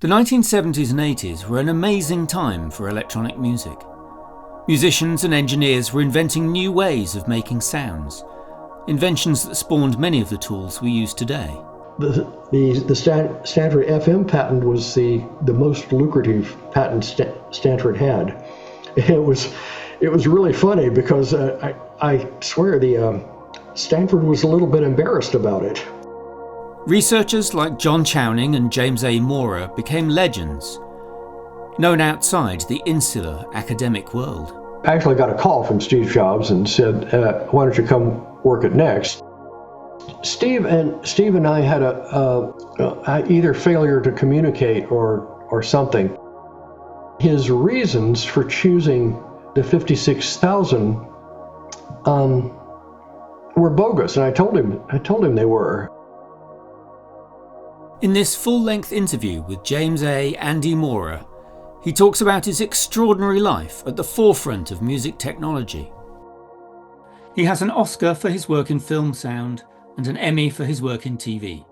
The 1970s and 80s were an amazing time for electronic music. Musicians and engineers were inventing new ways of making sounds, inventions that spawned many of the tools we use today. The Stanford FM patent was the most lucrative patent Stanford had. It was really funny because I swear the Stanford was a little bit embarrassed about it. Researchers like John Chowning and James A. Maurer became legends, known outside the insular academic world. I actually got a call from Steve Jobs and said, why don't you come work at Next? Steve and I had either failure to communicate or something. His reasons for choosing the 56,000 were bogus, and I told him they were. In this full-length interview with James A. Andy Maurer, he talks about his extraordinary life at the forefront of music technology. He has an Oscar for his work in film sound and an Emmy for his work in TV.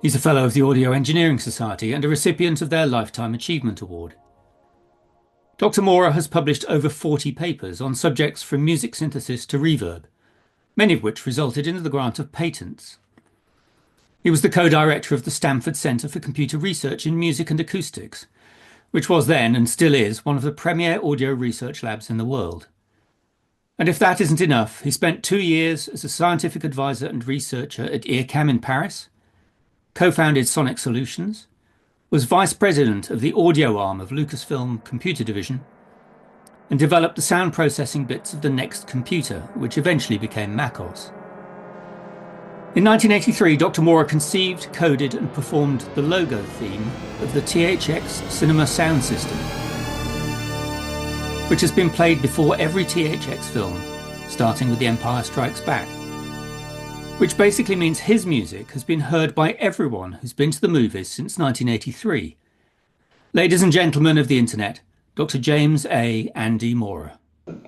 He's a Fellow of the Audio Engineering Society and a recipient of their Lifetime Achievement Award. Dr. Maurer has published over 40 papers on subjects from music synthesis to reverb, many of which resulted in the grant of patents. He was the co-director of the Stanford Center for Computer Research in Music and Acoustics, which was then and still is one of the premier audio research labs in the world. And if that isn't enough, he spent 2 years as a scientific advisor and researcher at IRCAM in Paris, co-founded Sonic Solutions, was vice president of the audio arm of Lucasfilm Computer Division, and developed the sound processing bits of the Next computer, which eventually became MacOS. In 1983, Dr. Maurer conceived, coded and performed the logo theme of the THX Cinema sound system, which has been played before every THX film, starting with The Empire Strikes Back, which basically means his music has been heard by everyone who's been to the movies since 1983. Ladies and gentlemen of the internet, Dr. James A. Andy Maurer.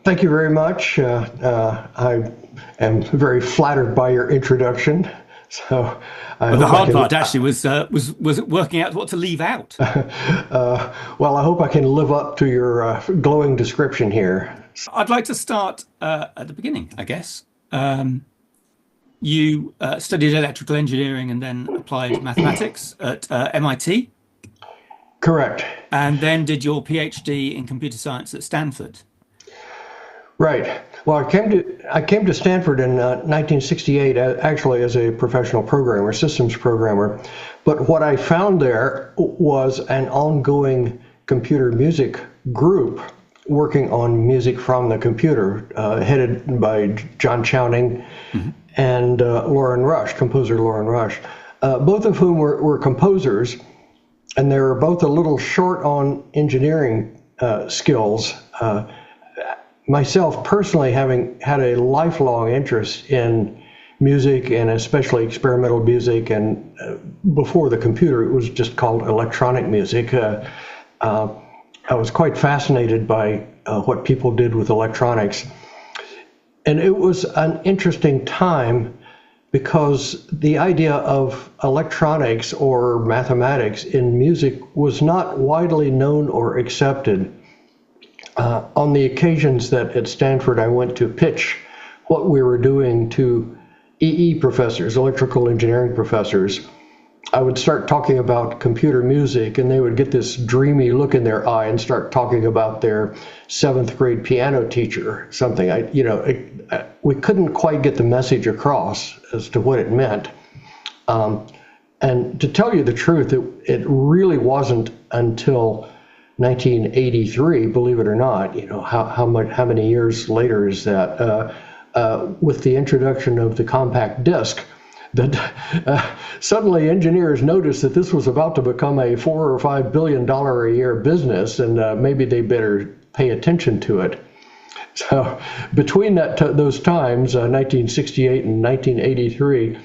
Thank you very much. I am very flattered by your introduction. So, the hard part actually was working out what to leave out. Well, I hope I can live up to your glowing description here. I'd like to start at the beginning, I guess. You studied electrical engineering and then applied mathematics at MIT. Correct. And then did your PhD in computer science at Stanford. Right. Well, I came to Stanford in 1968, actually as a professional programmer, systems programmer. But what I found there was an ongoing computer music group working on music from the computer, headed by John Chowning and Lauren Rush, composer Lauren Rush, both of whom were composers, and they were both a little short on engineering skills. Myself personally, having had a lifelong interest in music and especially experimental music, and before the computer it was just called electronic music, I was quite fascinated by what people did with electronics. And it was an interesting time because the idea of electronics or mathematics in music was not widely known or accepted. On the occasions that at Stanford I went to pitch what we were doing to EE professors, electrical engineering professors, I would start talking about computer music and they would get this dreamy look in their eye and start talking about their 7th grade piano teacher, something. We couldn't quite get the message across as to what it meant. And to tell you the truth, it really wasn't until 1983, believe it or not, how many years later is that, with the introduction of the compact disc, that suddenly engineers noticed that this was about to become a $4 or $5 billion a year business, and maybe they better pay attention to it. So between those times, 1968 and 1983,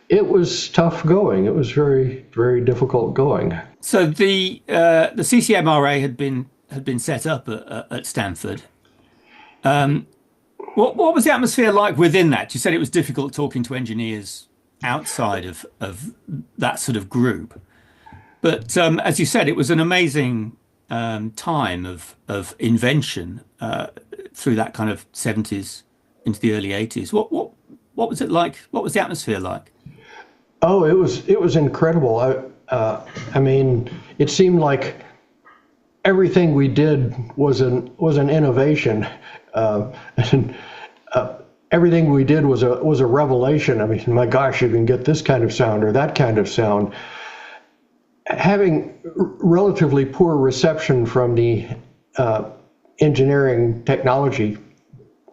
it was tough going. It was very, very difficult going. So the CCRMA had been set up at Stanford. What was the atmosphere like within that? You said it was difficult talking to engineers outside of that sort of group. But as you said, it was an amazing time of invention through that kind of 70s into the early 80s. What was it like? What was the atmosphere like? Oh, it was incredible. I mean, it seemed like everything we did was an innovation, and everything we did was a revelation. I mean, my gosh, you can get this kind of sound or that kind of sound. Having relatively poor reception from the engineering technology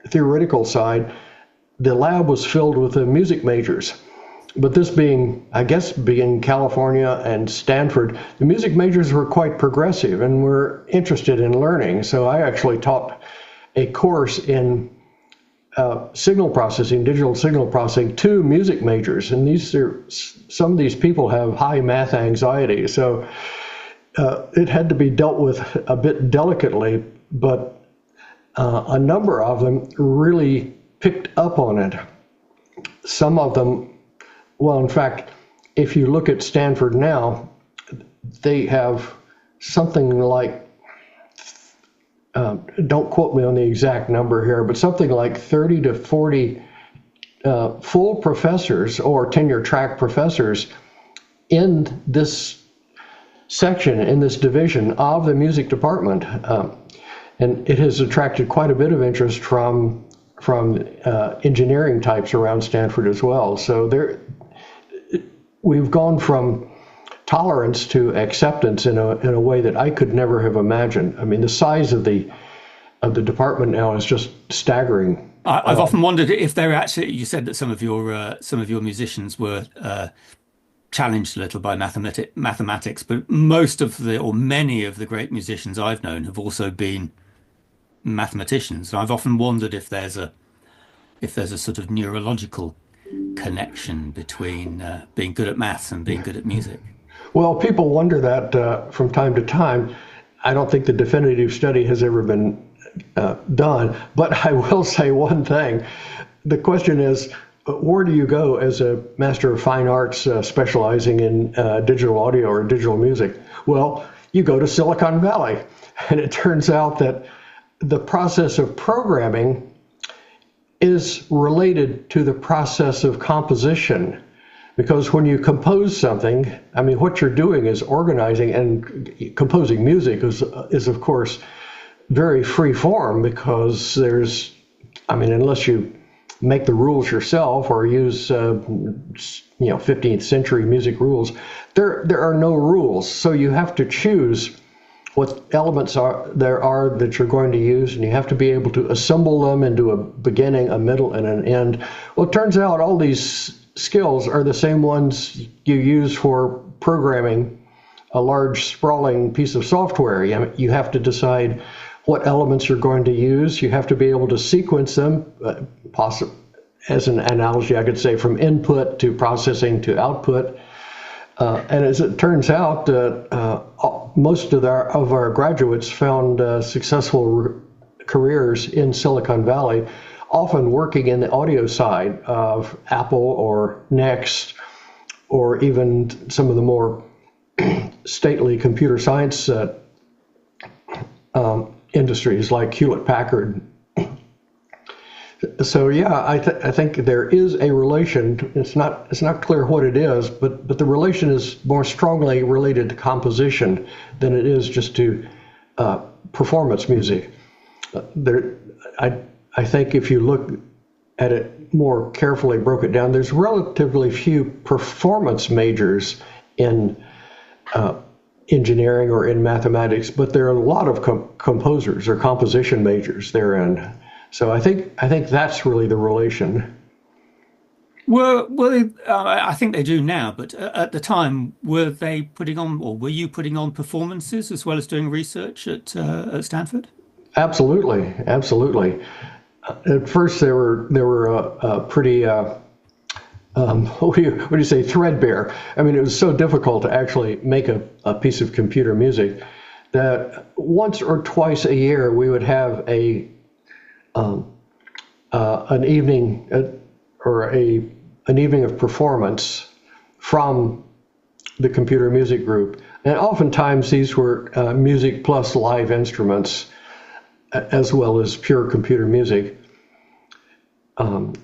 theoretical side, the lab was filled with the music majors. But this being, I guess, being California and Stanford, the music majors were quite progressive and were interested in learning. So I actually taught a course in signal processing, digital signal processing, to music majors. And some of these people have high math anxiety. So it had to be dealt with a bit delicately, but a number of them really picked up on it. Some of them, well, in fact, if you look at Stanford now, they have something like, don't quote me on the exact number here, but something like 30 to 40 full professors or tenure track professors in this section, in this division of the music department. And it has attracted quite a bit of interest from engineering types around Stanford as well. So we've gone from tolerance to acceptance in a way that I could never have imagined. I mean, the size of the department now is just staggering. I've often wondered if they're actually. You said that some of your musicians were challenged a little by mathematics, but many of the great musicians I've known have also been mathematicians. And I've often wondered if there's a sort of neurological connection between being good at maths and being good at music. Well, people wonder that from time to time. I don't think the definitive study has ever been done, but I will say one thing. The question is, where do you go as a Master of Fine Arts specializing in digital audio or digital music? Well, you go to Silicon Valley, and it turns out that the process of programming is related to the process of composition. Because when you compose something, I mean, what you're doing is organizing, and composing music is of course very free form, because unless you make the rules yourself or use 15th century music rules, there are no rules. So you have to choose what elements there are that you're going to use, and you have to be able to assemble them into a beginning, a middle, and an end. Well, it turns out all these skills are the same ones you use for programming a large sprawling piece of software. You have to decide what elements you're going to use. You have to be able to sequence them, as an analogy, I could say from input to processing to output. And as it turns out, most of our graduates found successful careers in Silicon Valley, often working in the audio side of Apple or Next, or even some of the more stately computer science industries like Hewlett-Packard. So yeah, I think there is a relation. It's not clear what it is, but the relation is more strongly related to composition than it is just to performance music. I think if you look at it more carefully, broke it down, there's relatively few performance majors in engineering or in mathematics, but there are a lot of composers or composition majors therein. So I think that's really the relation. Well, I think they do now, but at the time, were you putting on performances as well as doing research at Stanford? Absolutely. At first, they were pretty what do you say, threadbare. I mean, it was so difficult to actually make a piece of computer music that once or twice a year we would have an evening an evening of performance from the computer music group. And oftentimes these were music plus live instruments, as well as pure computer music. And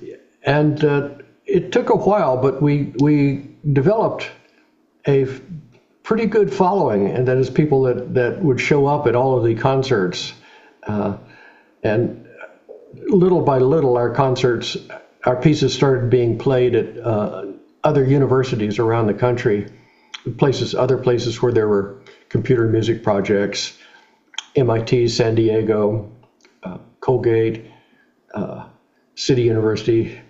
it took a while, but we developed a pretty good following, and that is people that would show up at all of the concerts. And little by little, our pieces started being played at other universities around the country, other places where there were computer music projects, MIT, San Diego, Colgate, City University.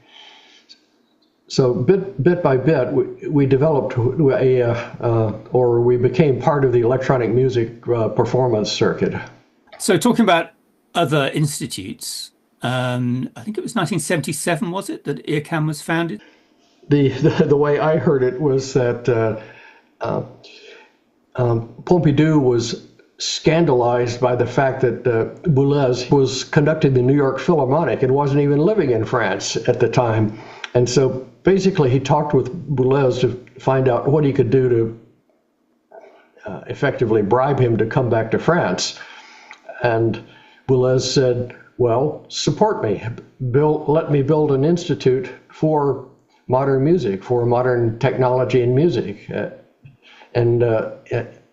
So bit by bit, we developed we became part of the electronic music performance circuit. So talking about other institutes, I think it was 1977, was it, that IRCAM was founded? The way I heard it was that Pompidou was scandalized by the fact that Boulez was conducting the New York Philharmonic and wasn't even living in France at the time. And so basically he talked with Boulez to find out what he could do to effectively bribe him to come back to France. And Boulez said, well, support me. Let me build an institute for modern music, for modern technology in music. And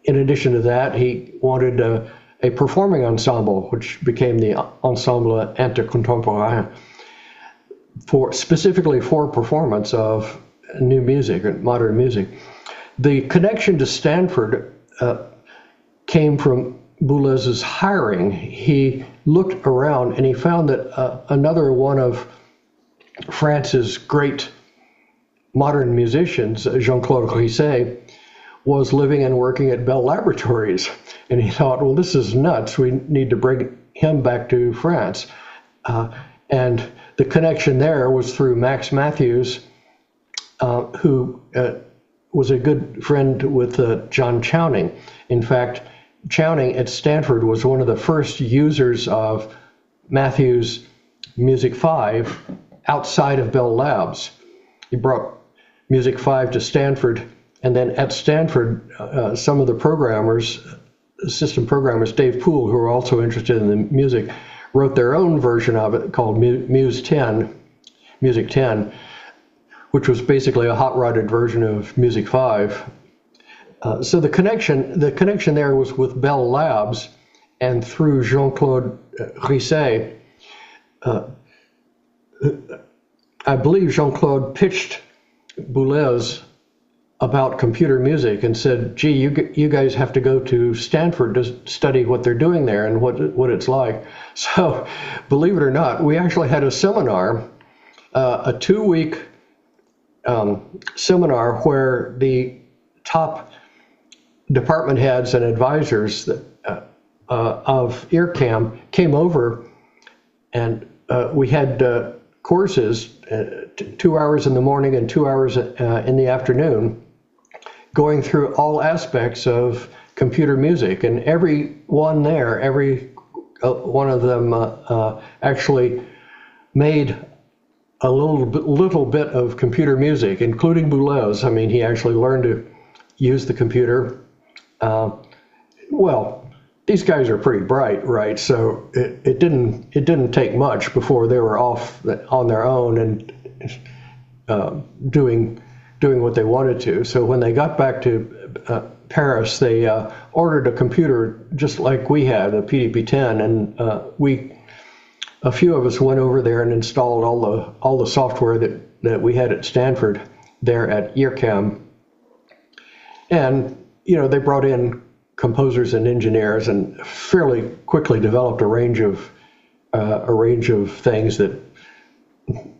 in addition to that, he wanted a performing ensemble, which became the Ensemble Intercontemporain, specifically for performance of new music and modern music. The connection to Stanford came from Boulez's hiring. He looked around and he found that another one of France's great modern musicians, Jean-Claude Risset, was living and working at Bell Laboratories. And he thought, well, this is nuts. We need to bring him back to France. And the connection there was through Max Matthews, who was a good friend with John Chowning. In fact, Chowning at Stanford was one of the first users of Matthews' Music 5 outside of Bell Labs. He brought Music 5 to Stanford, and then at Stanford, some of the programmers, system programmers, Dave Poole, who were also interested in the music, wrote their own version of it called Music 10, which was basically a hot-rodded version of Music 5. So the connection there was with Bell Labs, and through Jean-Claude Risset. I believe Jean-Claude pitched Boulez about computer music and said, gee, you guys have to go to Stanford to study what they're doing there and what it's like. So believe it or not, we actually had a seminar, a 2-week seminar where the top department heads and advisors of IRCAM came over, and we had courses, 2 hours in the morning and 2 hours in the afternoon, going through all aspects of computer music. And every one of them actually made a little bit of computer music, including Boulez. I mean, he actually learned to use the computer. Well, these guys are pretty bright, right? So it didn't take much before they were off on their own and doing what they wanted to. So when they got back to Paris, they ordered a computer just like we had, a PDP-10, and a few of us went over there and installed all the software that we had at Stanford there at IRCAM. And they brought in composers and engineers and fairly quickly developed a range of things that,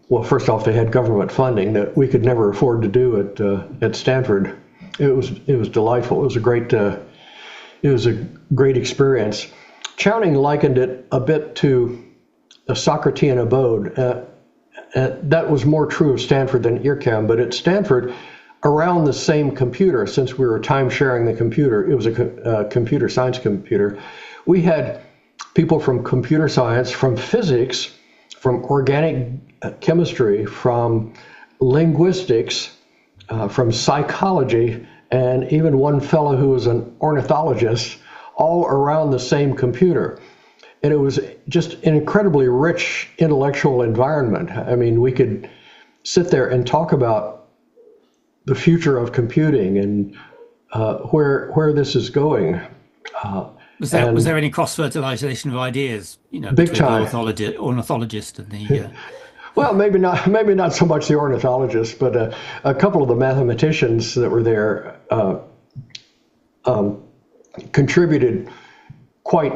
well, first off, they had government funding that we could never afford to do at Stanford. It was delightful. It was a great experience. Chowning likened it a bit to a Socratean abode. That was more true of Stanford than IRCAM, but at Stanford, around the same computer, since we were time-sharing the computer, it was a computer science computer, we had people from computer science, from physics, from organic chemistry, from linguistics, from psychology, and even one fellow who was an ornithologist, all around the same computer. And it was just an incredibly rich intellectual environment. I mean, we could sit there and talk about the future of computing and where this is going. Was there any cross-fertilization of ideas, Big between time. the ornithologist and the... Well, maybe not so much the ornithologist, but a couple of the mathematicians that were there contributed quite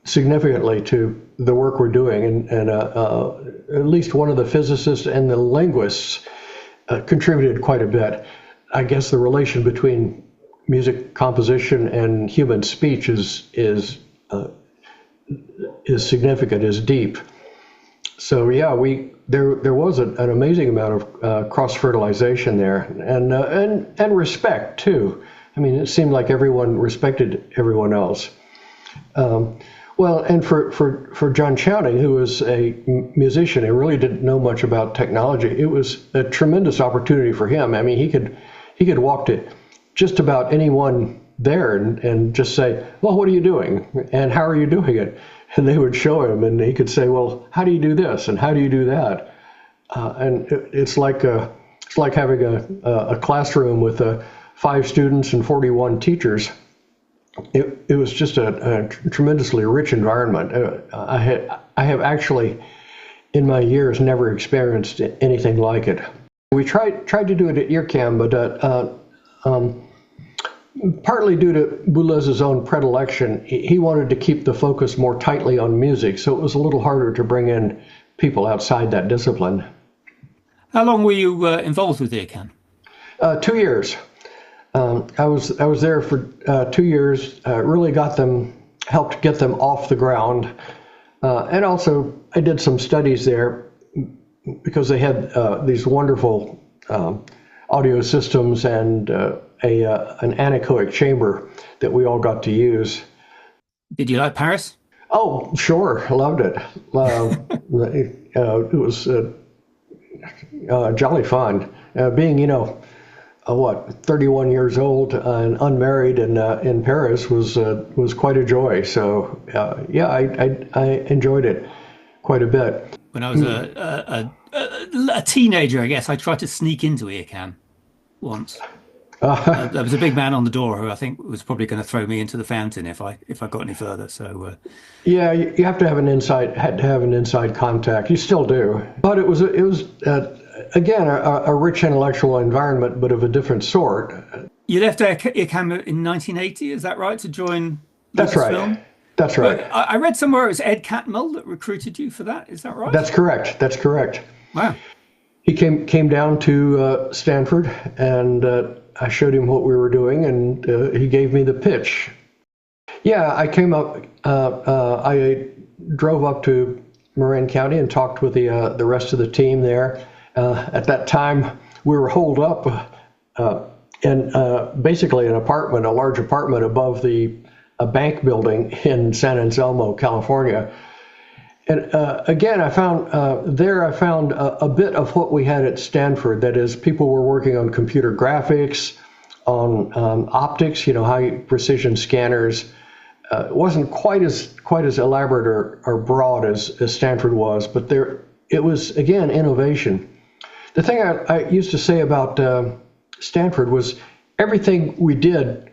significantly to the work we're doing, and at least one of the physicists and the linguists contributed quite a bit. I guess the relation between music composition and human speech is significant, is deep. So yeah, there was an amazing amount of cross-fertilization there, and respect too. I mean, it seemed like everyone respected everyone else. Well, and for John Chowning, who was a musician and really didn't know much about technology, it was a tremendous opportunity for him. I mean, he could walk to just about anyone there and just say, well, what are you doing? And how are you doing it? And they would show him, and he could say, well, how do you do this? And how do you do that? And it's like having a classroom with 5 students and 41 teachers. It was just a tremendously rich environment. I have actually, in my years, never experienced anything like it. We tried to do it at IRCAM, but partly due to Boulez's own predilection, he wanted to keep the focus more tightly on music, so it was a little harder to bring in people outside that discipline. How long were you involved with IRCAM? 2 years. I was there for 2 years. Really helped get them off the ground, and also I did some studies there because they had these wonderful audio systems and an anechoic chamber that we all got to use. Did you like Paris? Oh, sure, loved it. It was jolly fun. Being 31 years old and unmarried in Paris was quite a joy. So yeah, I enjoyed it quite a bit. When I was a teenager, I guess I tried to sneak into IRCAM once. There was a big man on the door who I think was probably going to throw me into the fountain if I got any further. So yeah, you have to have an inside contact. You still do, but it was again a rich intellectual environment, but of a different sort. You left IRCAM in 1980, is that right, to join That's Lucasfilm? right. That's right. But I read somewhere it was Ed Catmull that recruited you for that. Is that right? That's correct. Wow. He came down to Stanford, and I showed him what we were doing, and he gave me the pitch. Yeah, I came up. I drove up to Marin County and talked with the rest of the team there. At that time, we were holed up in basically a large apartment above a bank building in San Anselmo, California. And again, I found a bit of what we had at Stanford. That is, people were working on computer graphics, on optics, high precision scanners. It wasn't quite as elaborate or broad as Stanford was, but it was, again, innovation. The thing I used to say about Stanford was everything we did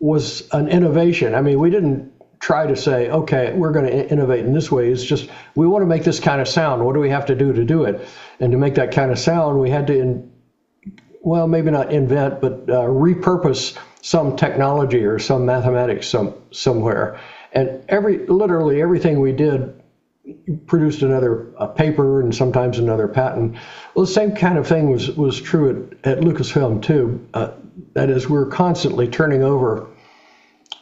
was an innovation. I mean, we didn't try to say, okay, we're going to innovate in this way. It's just, we want to make this kind of sound. What do we have to do to it? And to make that kind of sound, we had to, maybe not invent, but repurpose some technology or some mathematics somewhere. And literally everything we did produced a paper and sometimes another patent. Well, the same kind of thing was true at Lucasfilm too. That is, we're constantly turning over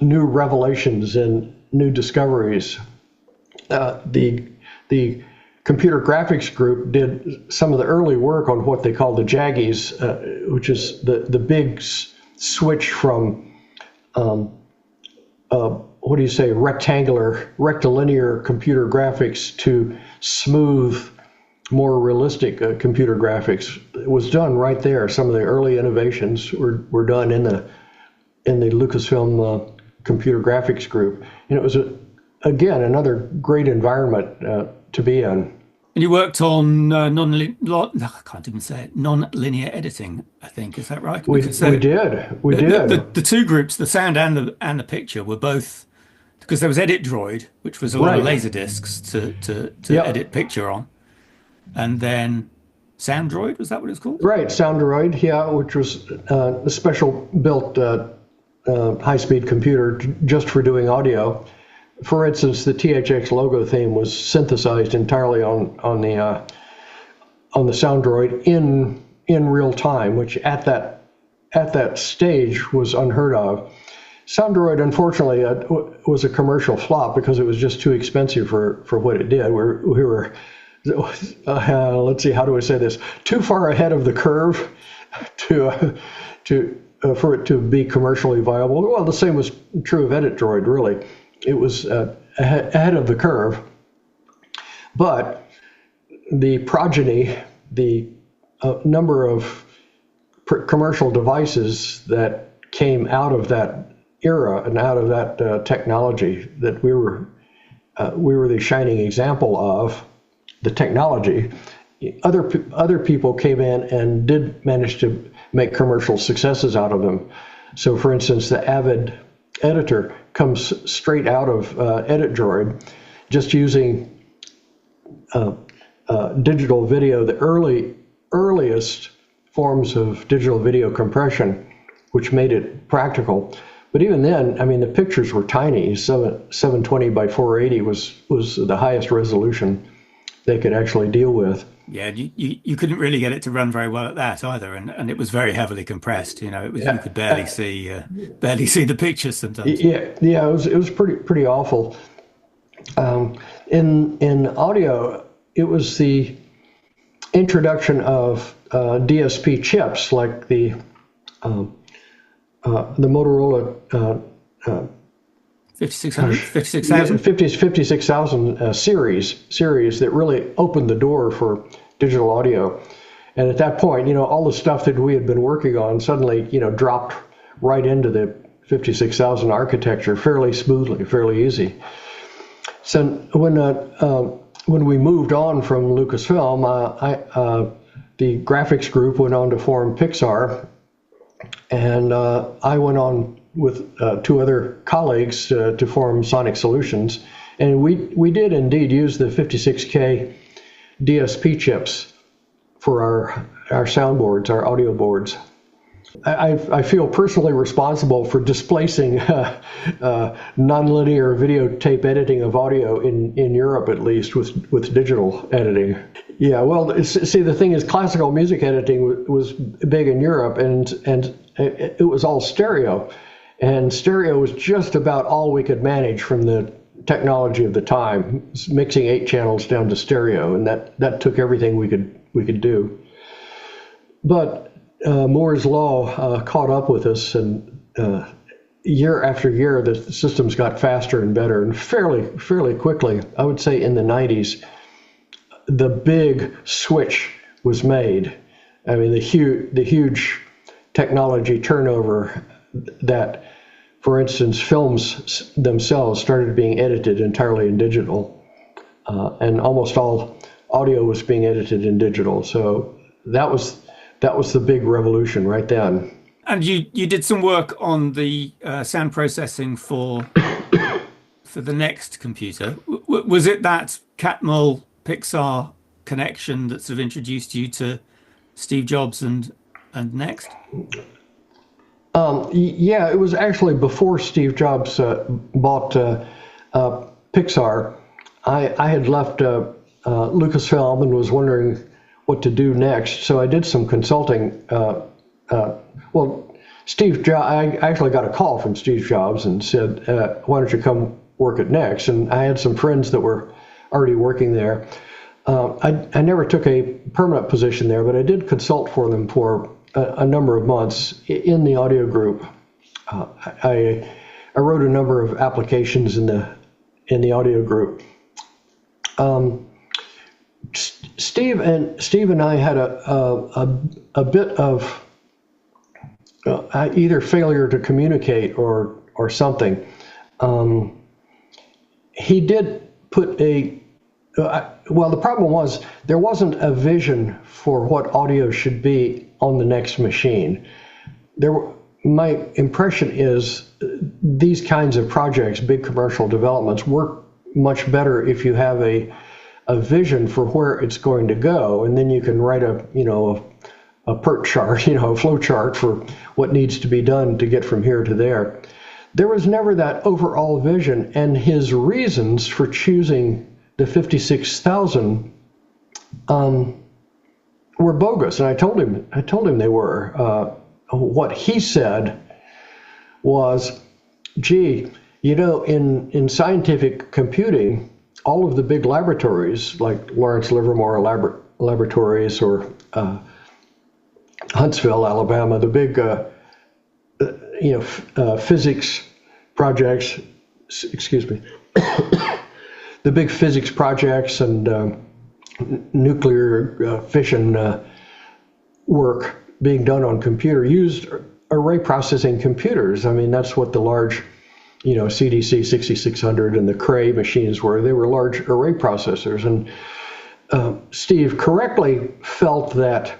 new revelations and new discoveries. The computer graphics group did some of the early work on what they call the JAGGIEs, which is the big switch from rectilinear computer graphics to smooth more realistic computer graphics. It was done right there. Some of the early innovations were done in the Lucasfilm computer graphics group, and it was again another great environment to be in. And you worked on non-linear editing, I think. Is that right? We did. The two groups, the sound and the picture, were both, because there was Edit Droid, which was a lot of laser discs to edit picture on, and then Sound Droid, was that what it's called? Right, Sound Droid, yeah, which was a special built high-speed computer just for doing audio. For instance, the THX logo theme was synthesized entirely on the Sound Droid in real time, which at that stage was unheard of. Sound Droid, unfortunately, was a commercial flop because it was just too expensive for what it did. We were let's see, how do I say this? Too far ahead of the curve for it to be commercially viable. Well, the same was true of Edit Droid, really. It was ahead of the curve, but the progeny, the number of commercial devices that came out of that era and out of that technology that we were the shining example of the technology. Other people came in and did manage to make commercial successes out of them. So, for instance, the Avid editor comes straight out of Edit Droid, just using digital video, the earliest forms of digital video compression, which made it practical. But even then, I mean, the pictures were tiny. 720 by 480 was the highest resolution they could actually deal with. Yeah, you couldn't really get it to run very well at that either, and it was very heavily compressed. You know, you could barely see the pictures sometimes. Yeah, it was pretty awful. In audio, it was the introduction of DSP chips like the Motorola 56,000 series that really opened the door for digital audio. And at that point, all the stuff that we had been working on suddenly, dropped right into the 56,000 architecture fairly smoothly, fairly easy. So when we moved on from Lucasfilm, the graphics group went on to form Pixar, and I went on with two other colleagues to form Sonic Solutions, and we did indeed use the 56K DSP chips for our soundboards, our audio boards. I feel personally responsible for displacing nonlinear videotape editing of audio in Europe, at least with digital editing. Yeah, well, see, the thing is, classical music editing was big in Europe, and it was all stereo. And stereo was just about all we could manage from the technology of the time, mixing 8 channels down to stereo, and that took everything we could do. But Moore's law caught up with us, and year after year, the systems got faster and better, and fairly quickly. I would say in the 90s, the big switch was made. I mean, the huge technology turnover that, for instance, films themselves started being edited entirely in digital, and almost all audio was being edited in digital. So that was the big revolution right then. And you did some work on the sound processing for the next computer. Was it that Catmull Pixar connection that sort of introduced you to Steve Jobs and Next? Yeah, it was actually before Steve Jobs bought Pixar. I had left Lucasfilm and was wondering what to do next, so I did some consulting. Steve Jobs, I actually got a call from Steve Jobs and said, why don't you come work at Next? And I had some friends that were already working there. I never took a permanent position there, but I did consult for them for a number of months in the audio group. I wrote a number of applications in the audio group. Steve and I had a bit of either failure to communicate or something. He did put well, the problem was there wasn't a vision for what audio should be on the next machine. My impression is these kinds of projects, big commercial developments, work much better if you have a vision for where it's going to go, and then you can write a PERT chart, a flow chart for what needs to be done to get from here to there. There was never that overall vision, and his reasons for choosing the 56,000 were bogus, and I told him they were. What he said was, gee, in scientific computing, all of the big laboratories like Lawrence Livermore Laboratories or Huntsville, Alabama, the big physics projects, the big physics projects and nuclear fission work being done on computer used array processing computers. I mean, that's what the large, CDC 6600 and the Cray machines were. They were large array processors. And Steve correctly felt that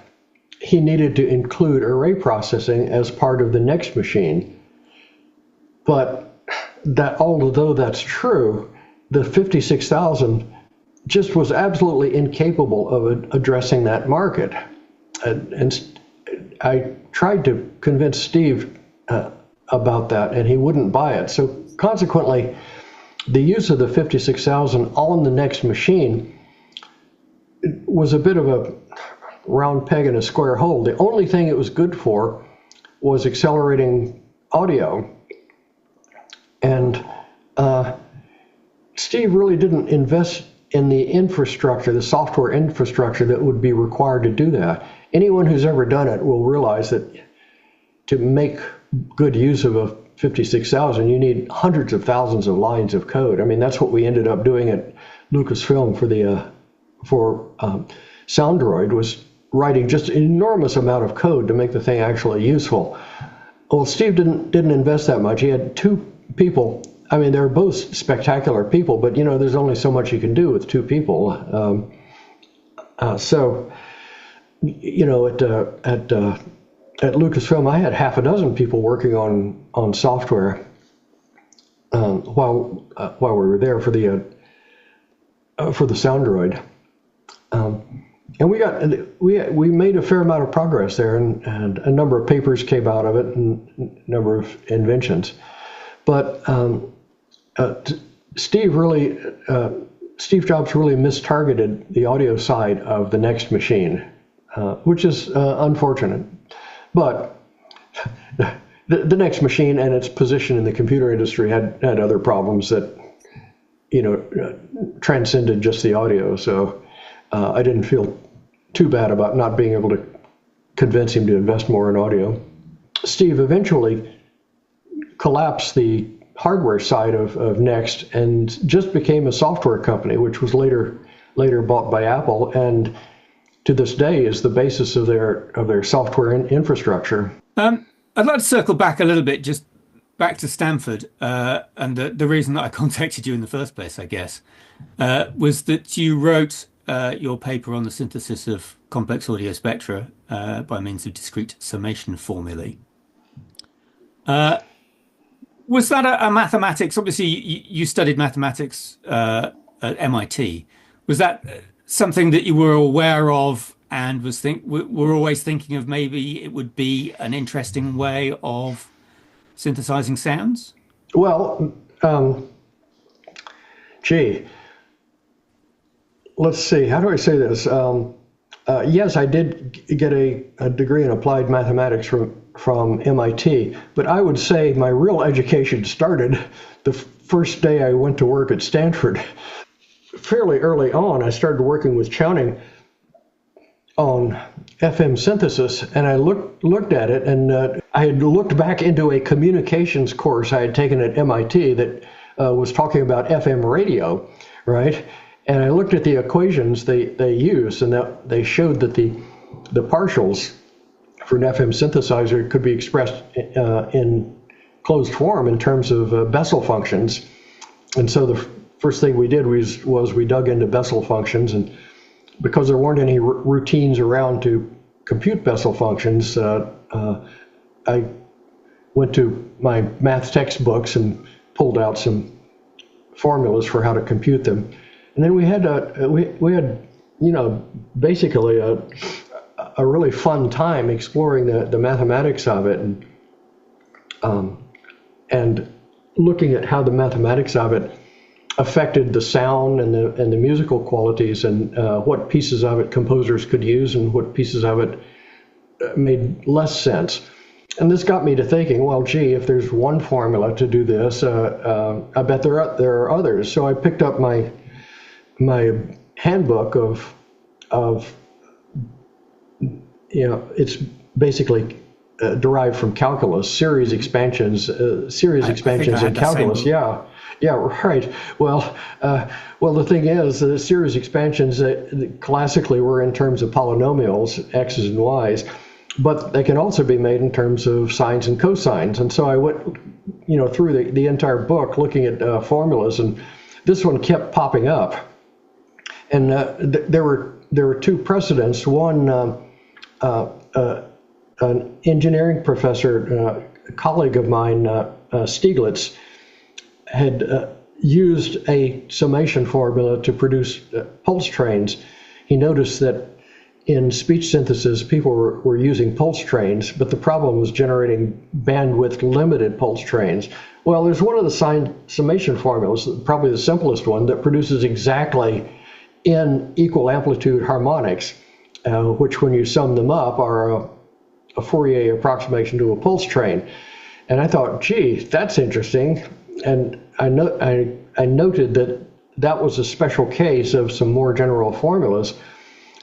he needed to include array processing as part of the next machine. But that, although that's true, the 56,000 just was absolutely incapable of addressing that market. And I tried to convince Steve about that, and he wouldn't buy it. So consequently, the use of the 56,000 on the next machine was a bit of a round peg in a square hole. The only thing it was good for was accelerating audio. And Steve really didn't invest in the infrastructure, the software infrastructure that would be required to do that. Anyone who's ever done it will realize that to make good use of a 56,000, you need hundreds of thousands of lines of code. I mean, that's what we ended up doing at Lucasfilm for Soundroid, was writing just an enormous amount of code to make the thing actually useful. Well, Steve didn't invest that much. He had two people. I mean, they're both spectacular people, but there's only so much you can do with two people. At Lucasfilm, I had half a dozen people working on software while we were there for the Soundroid, and we made a fair amount of progress there, and a number of papers came out of it, and a number of inventions. But Steve Jobs really mistargeted the audio side of the next machine, which is unfortunate. But the next machine and its position in the computer industry had other problems that, transcended just the audio. So I didn't feel too bad about not being able to convince him to invest more in audio. Steve eventually collapsed the hardware side of Next and just became a software company, which was later bought by Apple, and to this day is the basis of their software infrastructure. I'd like to circle back a little bit, just back to Stanford, and the reason that I contacted you in the first place, I guess, was that you wrote your paper on the synthesis of complex audio spectra by means of discrete summation formulae. Was that a mathematics? Obviously, you studied mathematics at MIT. Was that something that you were aware of and were always thinking of maybe it would be an interesting way of synthesizing sounds? Well, let's see. How do I say this? Yes, I did get a degree in applied mathematics from MIT, but I would say my real education started the first day I went to work at Stanford. Fairly early on, I started working with Chowning on FM synthesis, and I looked at it, and I had looked back into a communications course I had taken at MIT that was talking about FM radio, right? And I looked at the equations they used, and that they showed that the partials for an FM synthesizer could be expressed in closed form in terms of Bessel functions. And so the first thing we did was we dug into Bessel functions, and because there weren't any routines around to compute Bessel functions, I went to my math textbooks and pulled out some formulas for how to compute them. And then we had basically a really fun time exploring the mathematics of it, and looking at how the mathematics of it affected the sound and the musical qualities, and what pieces of it composers could use and what pieces of it made less sense. And this got me to thinking, well, gee, if there's one formula to do this, I bet there are others. So I picked up my handbook of it's basically derived from calculus, series expansions in calculus. Yeah, right. Well, the thing is, the series expansions classically were in terms of polynomials, x's and y's, but they can also be made in terms of sines and cosines. And so I went, through the entire book looking at formulas, and this one kept popping up. And there were two precedents. One, an engineering professor, a colleague of mine, Stieglitz, had used a summation formula to produce pulse trains. He noticed that in speech synthesis, people were using pulse trains, but the problem was generating bandwidth-limited pulse trains. Well, there's one of the summation formulas, probably the simplest one, that produces exactly in equal amplitude harmonics, which when you sum them up are a Fourier approximation to a pulse train. And I thought, gee, that's interesting. And I noted that was a special case of some more general formulas.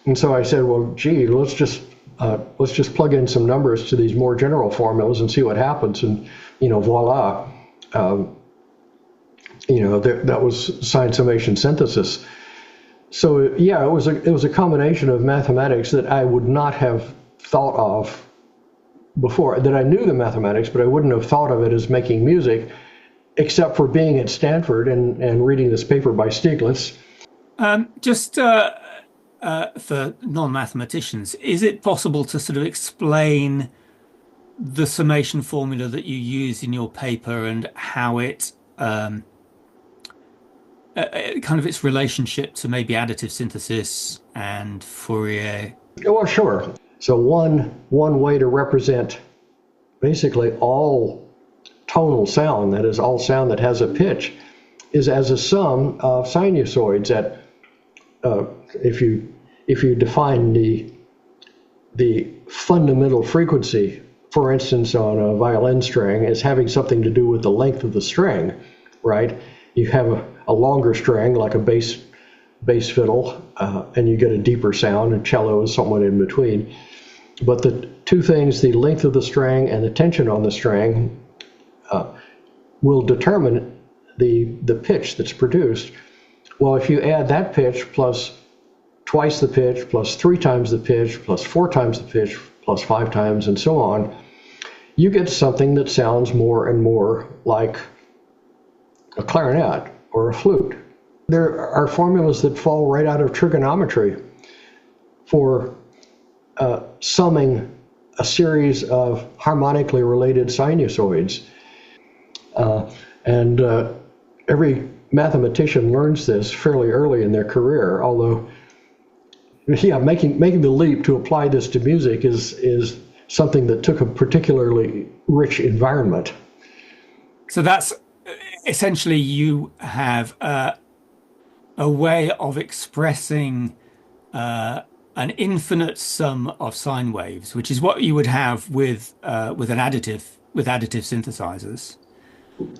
And so I said, well, gee, let's just plug in some numbers to these more general formulas and see what happens. And voila, that was sine summation synthesis. So yeah, it was a combination of mathematics that I would not have thought of before. That I knew the mathematics, but I wouldn't have thought of it as making music, except for being at Stanford and reading this paper by Stieglitz. For non-mathematicians, is it possible to sort of explain the summation formula that you use in your paper and how it kind of its relationship to maybe additive synthesis and Fourier? Well, sure. So one way to represent basically all tonal sound, that is all sound that has a pitch, is as a sum of sinusoids at if you define the fundamental frequency, for instance, on a violin string, as having something to do with the length of the string, right? You have a longer string, like a bass fiddle, and you get a deeper sound, and cello is somewhat in between. But the two things, the length of the string and the tension on the string, will determine the pitch that's produced. Well, if you add that pitch plus twice the pitch, plus 3 times the pitch, plus 4 times the pitch, plus 5 times, and so on, you get something that sounds more and more like a clarinet or a flute. There are formulas that fall right out of trigonometry for summing a series of harmonically related sinusoids. And every mathematician learns this fairly early in their career, although making the leap to apply this to music is something that took a particularly rich environment. So that's essentially, you have a way of expressing an infinite sum of sine waves, which is what you would have with additive synthesizers.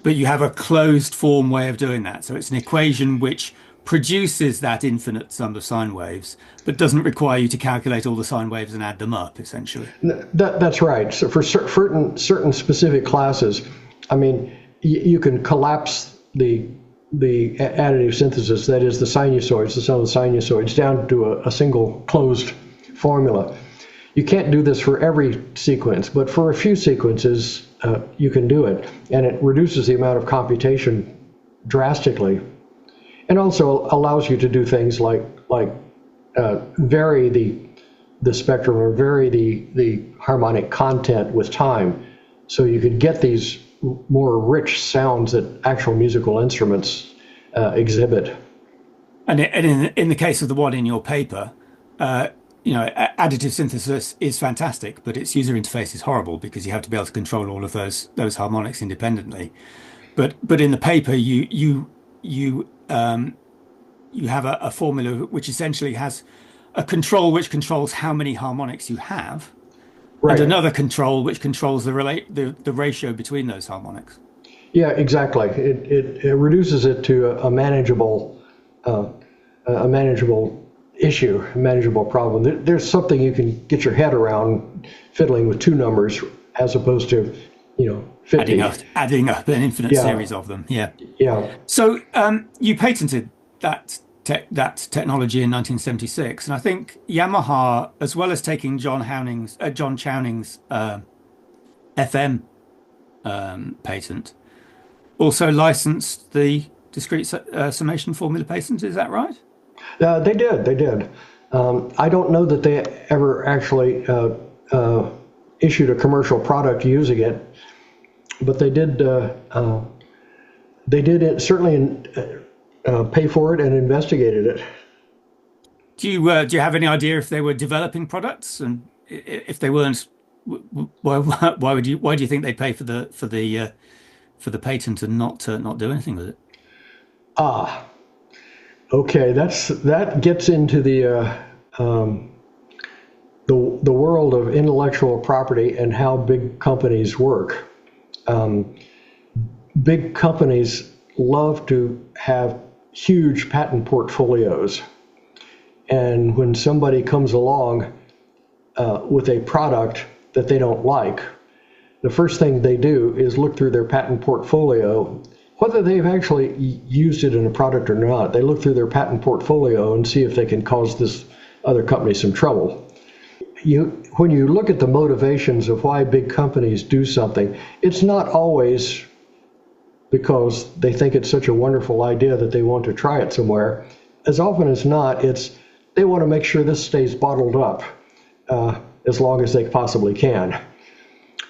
But you have a closed form way of doing that. So it's an equation which produces that infinite sum of sine waves, but doesn't require you to calculate all the sine waves and add them up, essentially. That's right. So for certain specific classes, I mean, you can collapse the the additive synthesis, that is the sinusoids, the sum of the sinusoids, down to a single closed formula. You can't do this for every sequence, but for a few sequences, you can do it, and it reduces the amount of computation drastically, and also allows you to do things like vary the spectrum or vary the harmonic content with time, so you could get these more rich sounds that actual musical instruments exhibit. And in the case of the one in your paper, additive synthesis is fantastic, but its user interface is horrible because you have to be able to control all of those harmonics independently. But in the paper, you have a formula which essentially has a control which controls how many harmonics you have, right, and another control which controls the ratio between those harmonics. Yeah, exactly. It reduces it to a manageable issue, a manageable problem. There's something you can get your head around fiddling with two numbers as opposed to 50. Adding up an infinite series of them. Yeah. Yeah. So you patented that technology in 1976, and I think Yamaha, as well as taking John Chowning's FM patent, also licensed the discrete summation formula patent. Is that right? They did. I don't know that they ever actually issued a commercial product using it, but they did. They did certainly pay for it and investigated it. Do you have any idea if they were developing products, and if they weren't, why do you think they pay for the patent and not do anything with it? Okay, that gets into the world of intellectual property and how big companies work. Big companies love to have huge patent portfolios, and when somebody comes along with a product that they don't like, the first thing they do is look through their patent portfolio. Whether they've actually used it in a product or not, they look through their patent portfolio and see if they can cause this other company some trouble. When you look at the motivations of why big companies do something, it's not always because they think it's such a wonderful idea that they want to try it somewhere. As often as not, it's they want to make sure this stays bottled up as long as they possibly can.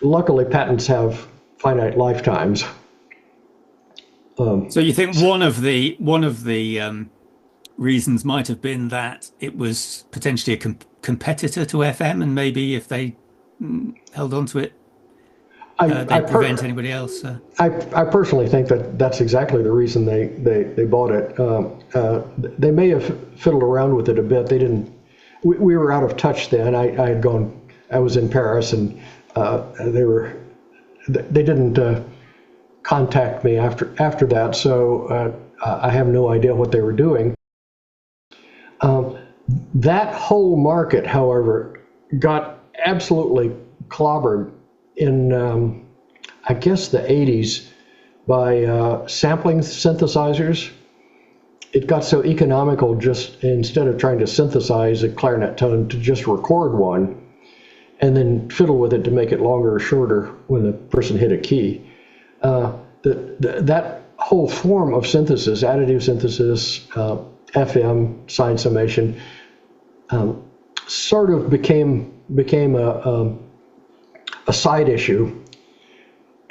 Luckily, patents have finite lifetimes. So you think one of the reasons might have been that it was potentially a competitor to FM, and maybe if they held on to it, they'd prevent anybody else. I personally think that's exactly the reason they bought it. They may have fiddled around with it a bit. They didn't. We were out of touch then. I was in Paris, and they didn't contact me after that, so I have no idea what they were doing. That whole market, however, got absolutely clobbered in, I guess, the 80s by sampling synthesizers. It got so economical, just instead of trying to synthesize a clarinet tone, to just record one and then fiddle with it to make it longer or shorter when the person hit a key. That whole form of synthesis, additive synthesis, FM, sine summation, sort of became a side issue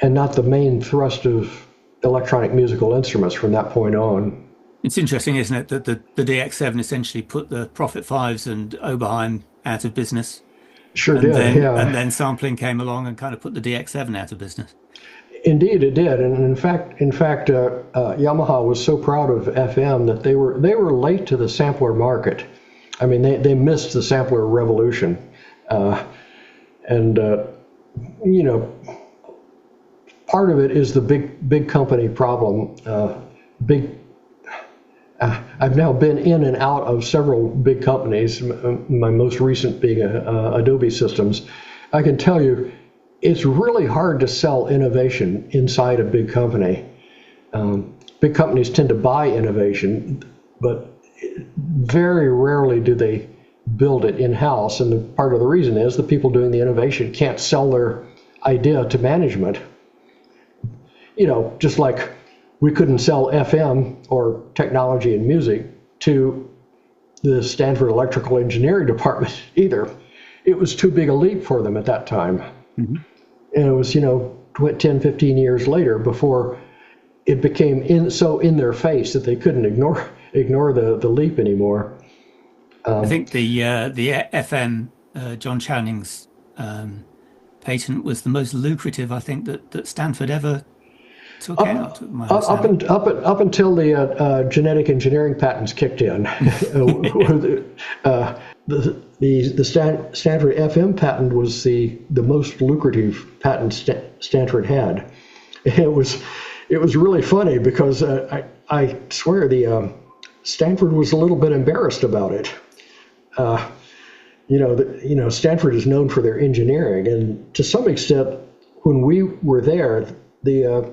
and not the main thrust of electronic musical instruments from that point on. It's interesting, isn't it, that the DX7 essentially put the Prophet 5s and Oberheim out of business. Sure did, yeah. And then sampling came along and kind of put the DX7 out of business. Indeed, it did, and in fact, Yamaha was so proud of FM that they were late to the sampler market. I mean, they missed the sampler revolution, and part of it is the big company problem. I've now been in and out of several big companies. My most recent being Adobe Systems. I can tell you, it's really hard to sell innovation inside a big company. Big companies tend to buy innovation, but very rarely do they build it in-house. And part of the reason is the people doing the innovation can't sell their idea to management. Just like we couldn't sell FM or technology and music to the Stanford Electrical Engineering Department either. It was too big a leap for them at that time. Mm-hmm. And it was, 10, 15 years later before it became so in their face that they couldn't ignore the leap anymore. I think the FM, John Chowning's patent was the most lucrative, I think, that Stanford ever took out. Up until the genetic engineering patents kicked in. The Stanford FM patent was the most lucrative patent Stanford had. It was really funny because I swear the Stanford was a little bit embarrassed about it. Stanford is known for their engineering, and to some extent, when we were there, the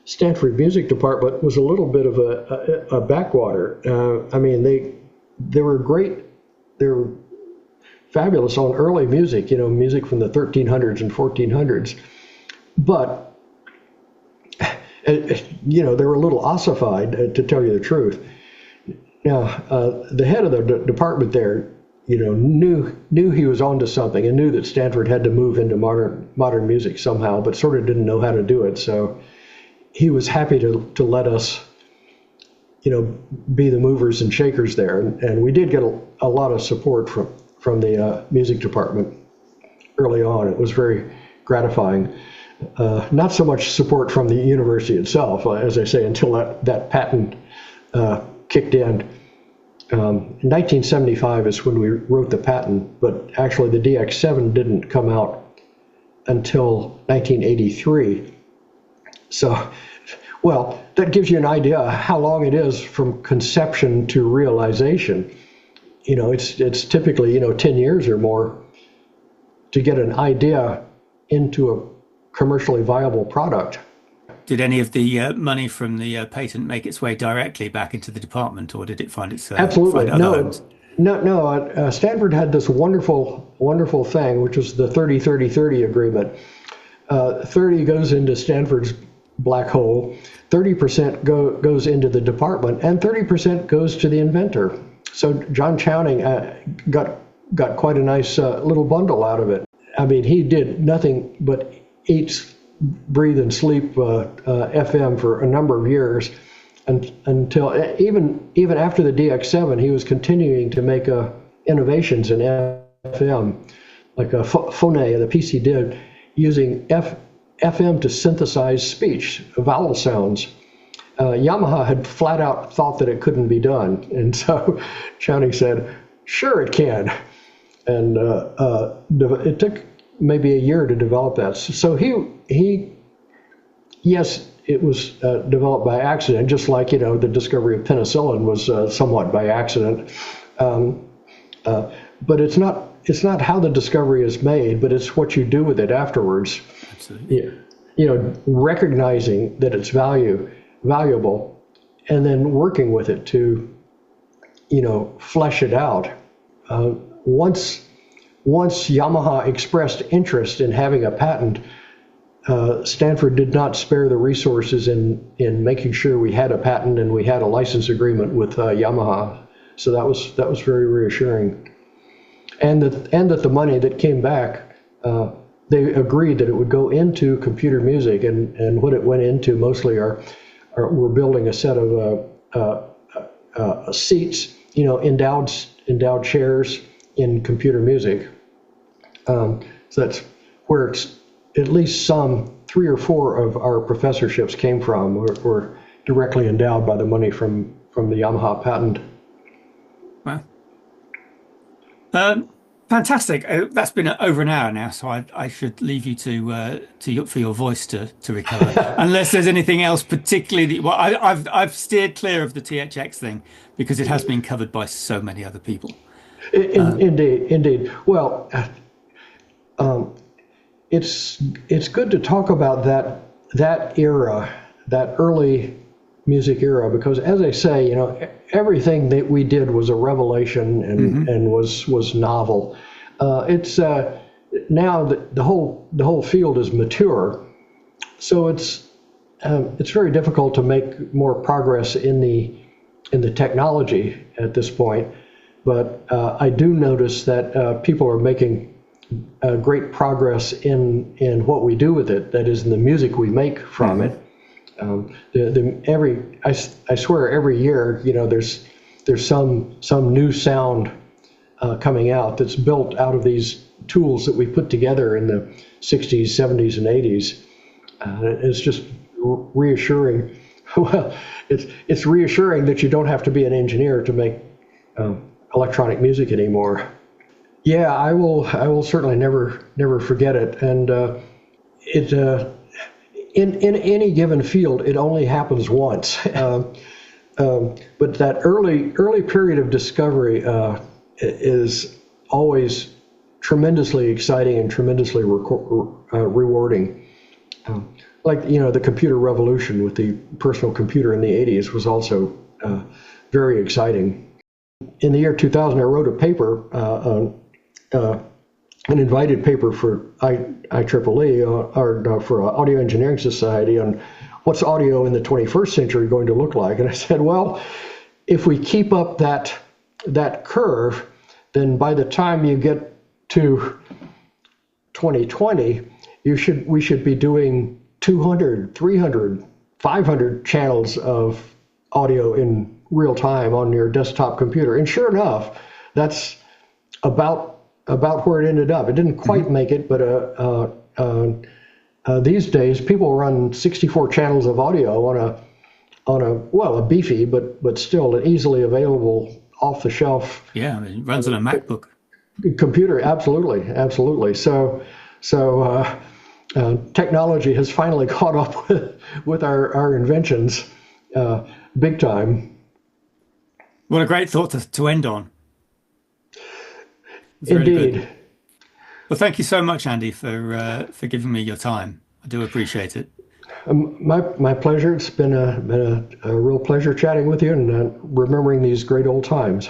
Stanford music department was a little bit of a backwater. They were great. They were fabulous on early music, music from the 1300s and 1400s, but they were a little ossified, to tell you the truth. Now, the head of the department there, knew he was onto something and knew that Stanford had to move into modern music somehow, but sort of didn't know how to do it. So he was happy to let us, be the movers and shakers there. And we did get a lot of support from the music department early on. It was very gratifying. Not so much support from the university itself, as I say, until that patent kicked in. 1975 is when we wrote the patent, but actually the DX7 didn't come out until 1983. So, well, that gives you an idea how long it is from conception to realization. It's typically, 10 years or more to get an idea into a commercially viable product. Did any of the money from the patent make its way directly back into the department, or did it find its Absolutely. find other homes? No. Stanford had this wonderful thing, which was the 30-30-30 agreement. 30 goes into Stanford's black hole, 30% goes into the department, and 30% goes to the inventor. So John Chowning got quite a nice little bundle out of it. He did nothing but eat, breathe, and sleep FM for a number of years, until even after the DX7, he was continuing to make innovations in FM, like Phone, the PC did, using FM to synthesize speech, vowel sounds. Yamaha had flat out thought that it couldn't be done, and so Chowning said, "Sure, it can." And it took maybe a year to develop that. So yes, it was developed by accident, just like the discovery of penicillin was somewhat by accident. But it's not how the discovery is made, but it's what you do with it afterwards. Absolutely. Recognizing that it's valuable, and then working with it to, flesh it out. Once Yamaha expressed interest in having a patent, Stanford did not spare the resources in making sure we had a patent and we had a license agreement with Yamaha. So that was very reassuring. And that the money that came back, they agreed that it would go into computer music, and what it went into mostly we're building a set of seats, endowed chairs in computer music. So that's where at least some 3 or 4 of our professorships came from, were directly endowed by the money from the Yamaha patent. Wow. Fantastic. That's been over an hour now, so I should leave you for your voice to recover. Unless there's anything else particularly. Well, I've steered clear of the THX thing because it has been covered by so many other people. Indeed. Well, it's good to talk about that era, that early music era, because as I say, everything that we did was a revelation and was novel. It's now the whole field is mature, so it's very difficult to make more progress in the technology at this point. But I do notice that people are making great progress in what we do with it. That is, in the music we make from it. I swear every year, there's some new sound coming out that's built out of these tools that we put together in the 60s, 70s, and 80s. It's just reassuring. Well, it's reassuring that you don't have to be an engineer to make electronic music anymore. Yeah, I will certainly never forget it. And in any given field, it only happens once. But that early period of discovery is always tremendously exciting and tremendously rewarding. Like, the computer revolution with the personal computer in the 80s was also very exciting. In the year 2000, I wrote a paper, an invited paper for IEEE, or for Audio Engineering Society, on what's audio in the 21st century going to look like. And I said, well, if we keep up that curve, then by the time you get to 2020, we should be doing 200, 300, 500 channels of audio in real time on your desktop computer. And sure enough, that's about where it ended up. It didn't quite make it, but these days people run 64 channels of audio on a beefy but still an easily available off the shelf. Yeah, it runs on a MacBook computer. Absolutely. So technology has finally caught up with our inventions big time. What a great thought to end on. Indeed. Really, well, thank you so much, Andy, for giving me your time. I do appreciate it. My pleasure. It's been a real pleasure chatting with you and remembering these great old times.